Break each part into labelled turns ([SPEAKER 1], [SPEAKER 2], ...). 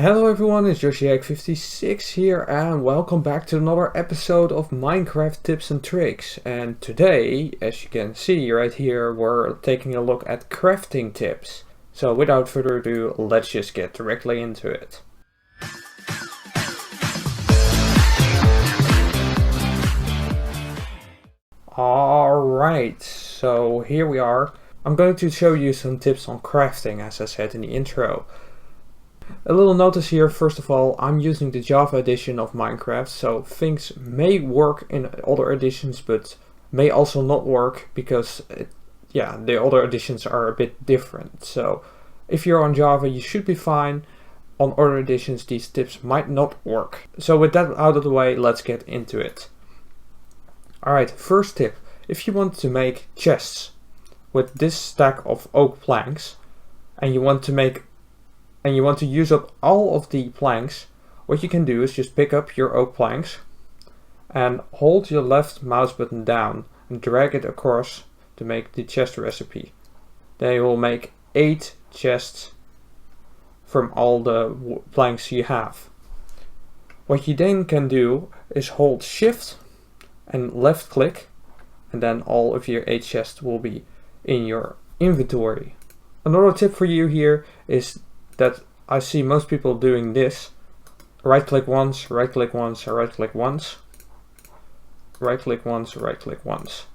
[SPEAKER 1] Hello everyone, it's Josiek56 here and welcome back to another episode of Minecraft Tips and Tricks. And today, as you can see right here, we're taking a look at crafting tips. So without further ado, let's just get directly into it. Alright, so here we are. I'm going to show you some tips on crafting, as I said in the intro. A little notice here, first of all, I'm using the Java edition of Minecraft, so things may work in other editions, but may also not work because, the other editions are a bit different. So if you're on Java, you should be fine. On other editions, these tips might not work. So with that out of the way, let's get into it. Alright, first tip. If you want to make chests with this stack of oak planks, and you want to use up all of the planks, what you can do is just pick up your oak planks and hold your left mouse button down and drag it across to make the chest recipe. Then you will make 8 chests from all the planks you have. What you then can do is hold shift and left click, and then all of your 8 chests will be in your inventory. Another tip for you here is that I see most people doing this. Right click once, right click once, right click once. Right click once, right click once.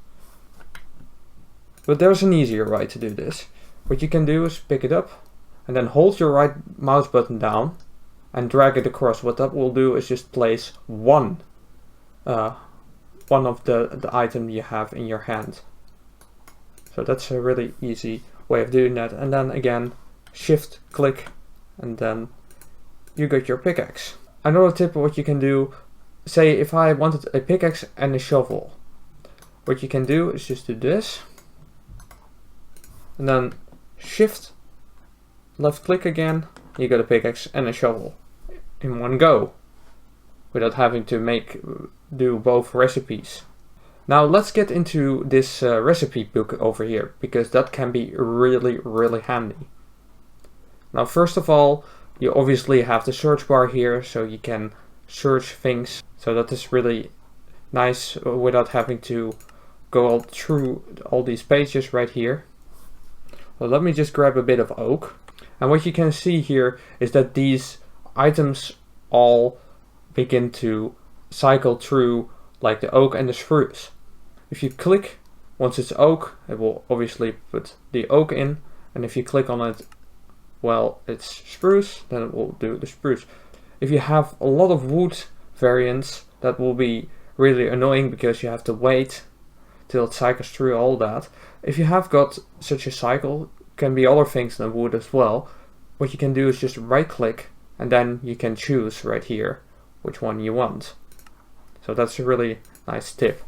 [SPEAKER 1] But there's an easier way to do this. What you can do is pick it up and then hold your right mouse button down and drag it across. What that will do is just place one of the item you have in your hand. So that's a really easy way of doing that. And then again, shift click, and then you got your pickaxe. Another tip of what you can do, say if I wanted a pickaxe and a shovel, what you can do is just do this, and then shift, left click again, you got a pickaxe and a shovel in one go, without having to do both recipes. Now let's get into this recipe book over here, because that can be really handy. Now first of all, you obviously have the search bar here, so you can search things. So that is really nice without having to go all through all these pages right here. Well, let me just grab a bit of oak. And what you can see here is that these items all begin to cycle through like the oak and the spruce. If you click, once it's oak, it will obviously put the oak in, and if you click on it, well, it's spruce, then it will do the spruce. If you have a lot of wood variants, that will be really annoying because you have to wait till it cycles through all that. If you have got such a cycle, can be other things than wood as well. What you can do is just right click, and then you can choose right here which one you want. So that's a really nice tip.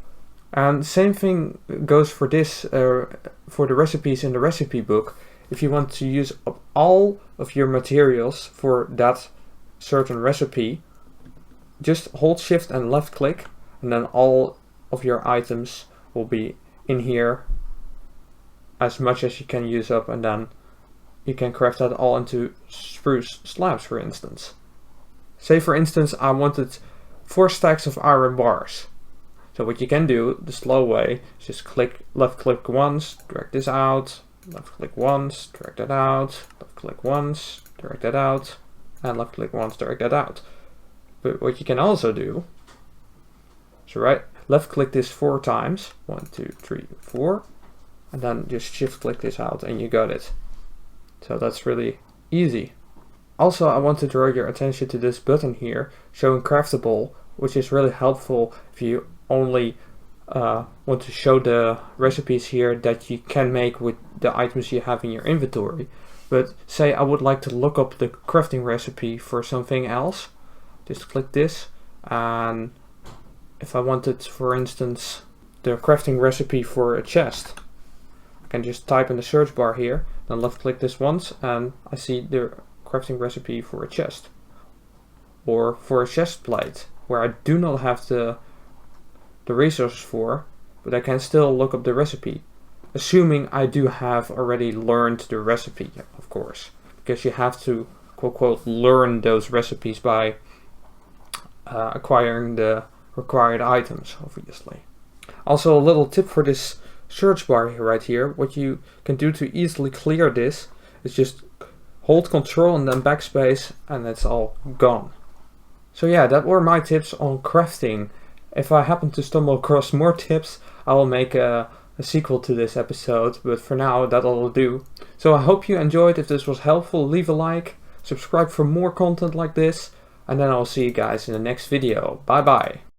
[SPEAKER 1] And same thing goes for this, for the recipes in the recipe book. If you want to use up all of your materials for that certain recipe, just hold shift and left click, and then all of your items will be in here as much as you can use up, and then you can craft that all into spruce slabs, for instance. Say for instance I wanted 4 stacks of iron bars. So what you can do, the slow way, is just left click once, drag this out, left click once, drag that out, left click once, drag that out, and left click once, drag that out. But what you can also do, so left click this 4 times, 1, 2, 3, 4, and then just shift click this out and you got it. So that's really easy. Also, I want to draw your attention to this button here, showing craftable, which is really helpful if you only want to show the recipes here that you can make with the items you have in your inventory. But say I would like to look up the crafting recipe for something else, just click this, and if I wanted, for instance, the crafting recipe for a chest, I can just type in the search bar here, then left click this once, and I see the crafting recipe for a chest. Or for a chest plate, where I do not have the resources for, but I can still look up the recipe, assuming I do have already learned the recipe, of course, because you have to quote quote learn those recipes by acquiring the required items, obviously. Also, a little tip for this search bar right here. What you can do to easily clear this is just hold Control and then backspace, and it's all gone. So yeah, that were my tips on crafting. If I happen to stumble across more tips, I will make a sequel to this episode, but for now that'll do. So I hope you enjoyed. If this was helpful, leave a like, subscribe for more content like this, and then I'll see you guys in the next video. Bye bye.